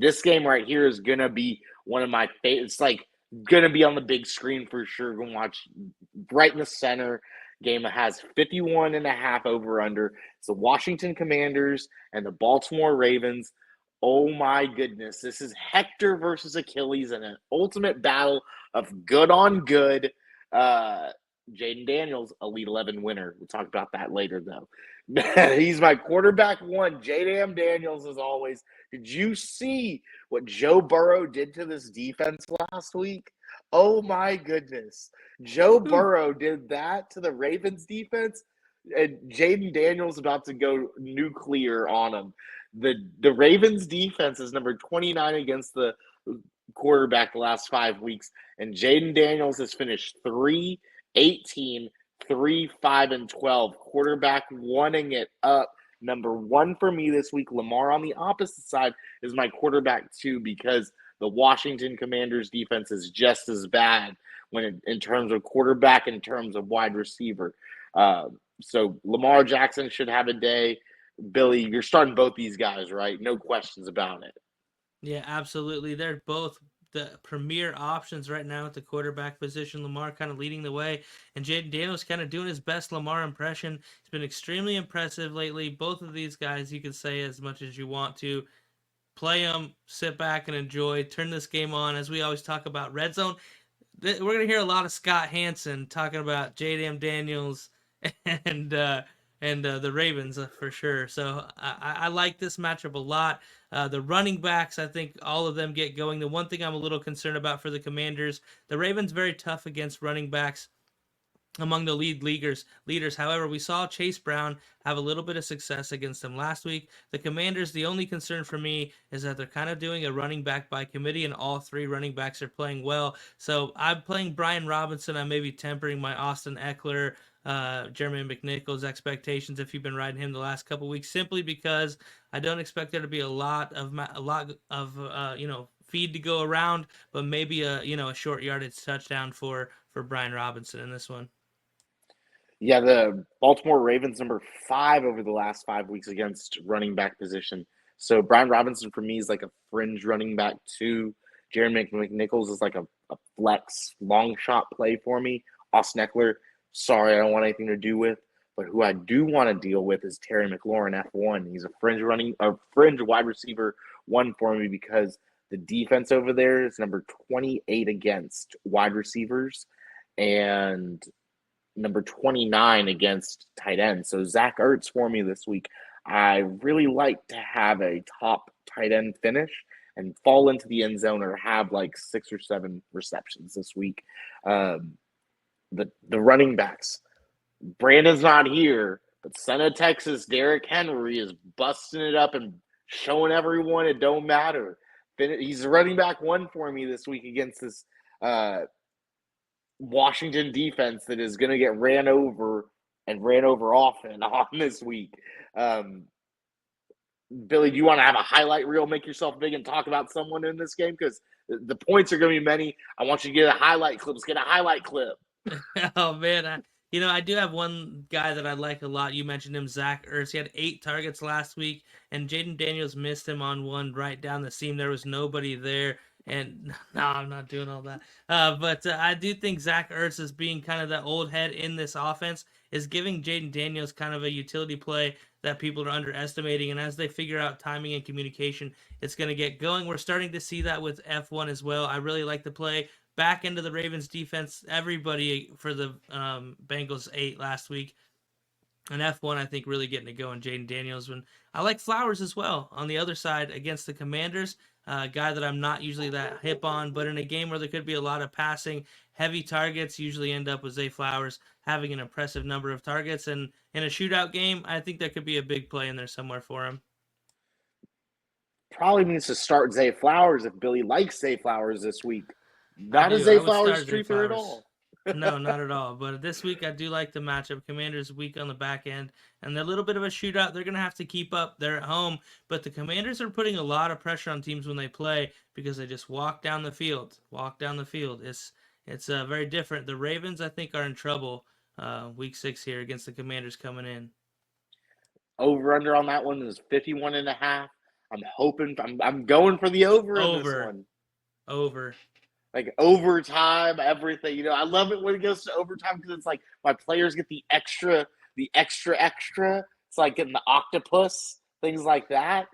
This game right here is going to be one of my favorites. It's like going to be on the big screen for sure. Going to watch right in the center. Game has 51.5 over under. It's the Washington Commanders and the Baltimore Ravens. Oh my goodness. This is Hector versus Achilles in an ultimate battle of good on good. Jaden Daniels, Elite 11 winner. We'll talk about that later, though. He's my quarterback one. Jaden Daniels, as always. Did you see what Joe Burrow did to this defense last week? Oh, my goodness. Joe Burrow did that to the Ravens defense, and Jaden Daniels about to go nuclear on him. The Ravens defense is number 29 against the quarterback the last 5 weeks, and Jaden Daniels has finished 3-18, 3-5-12. Quarterback wanting it up. Number one for me this week. Lamar on the opposite side is my quarterback two because the Washington Commanders defense is just as bad in terms of quarterback, in terms of wide receiver. So Lamar Jackson should have a day. Billy, you're starting both these guys, right? No questions about it. Yeah, absolutely. They're both the premier options right now at the quarterback position. Lamar kind of leading the way, and Jaden Daniels kind of doing his best Lamar impression. He's been extremely impressive lately. Both of these guys, you can say as much as you want to. Play them, sit back and enjoy. Turn this game on. As we always talk about red zone, we're going to hear a lot of Scott Hansen talking about Jaden Daniels and the Ravens for sure. So I like this matchup a lot. The running backs, I think all of them get going. The one thing I'm a little concerned about for the Commanders, the Ravens very tough against running backs among the leaders. However, we saw Chase Brown have a little bit of success against them last week. The Commanders, the only concern for me is that they're kind of doing a running back by committee, and all three running backs are playing well. So I'm playing Brian Robinson. I may be tempering my Austin Eckler, Jeremy McNichols expectations if you've been riding him the last couple weeks, simply because I don't expect there to be a lot of feed to go around, but maybe a short yardage touchdown for Brian Robinson in this one. Yeah, the Baltimore Ravens number 5 over the last 5 weeks against running back position. So Brian Robinson for me is like a fringe running back too. Jeremy McNichols is like a flex long shot play for me. Austin Eckler, sorry, I don't want anything to do with. But who I do want to deal with is Terry McLaurin, F1. He's a fringe wide receiver one for me because the defense over there is number 28 against wide receivers and number 29 against tight ends. So Zach Ertz for me this week. I really like to have a top tight end finish and fall into the end zone or have like 6 or 7 receptions this week. The running backs. Brandon's not here, but son of Texas, Derrick Henry is busting it up and showing everyone it don't matter. He's running back one for me this week against this Washington defense that is going to get ran over often on this week. Billy, do you want to have a highlight reel, make yourself big, and talk about someone in this game? Because the points are going to be many. I want you to get a highlight clip. Let's get a highlight clip. Oh man, I do have one guy that I like a lot. You mentioned him, Zach Ertz. He had 8 targets last week, and Jaden Daniels missed him on one right down the seam. There was nobody there, and no, I'm not doing all that. But I do think Zach Ertz is being kind of that old head in this offense, is giving Jaden Daniels kind of a utility play that people are underestimating. And as they figure out timing and communication, it's going to get going. We're starting to see that with F1 as well. I really like the play back into the Ravens defense. Everybody for the Bengals 8 last week. And F1, I think, really getting it going. Jaden Daniels. When I like Flowers as well on the other side against the Commanders. A guy that I'm not usually that hip on, but in a game where there could be a lot of passing, heavy targets usually end up with Zay Flowers having an impressive number of targets. And in a shootout game, I think there could be a big play in there somewhere for him. Probably means to start Zay Flowers if Billy likes Zay Flowers this week. I Not a do. I Zay would Flowers start Zay truther at Flowers. all. No, not at all. But this week, I do like the matchup. Commanders weak on the back end, and they're a little bit of a shootout. They're going to have to keep up. They're at home, but the Commanders are putting a lot of pressure on teams when they play because they just walk down the field. Walk down the field. It's very different. The Ravens, I think, are in trouble week 6 here against the Commanders coming in. Over under on that one is 51.5. I'm hoping. I'm going for the over in this Over. one. Over. Like overtime, everything. I love it when it goes to overtime because it's like my players get the extra. It's like getting the octopus, things like that.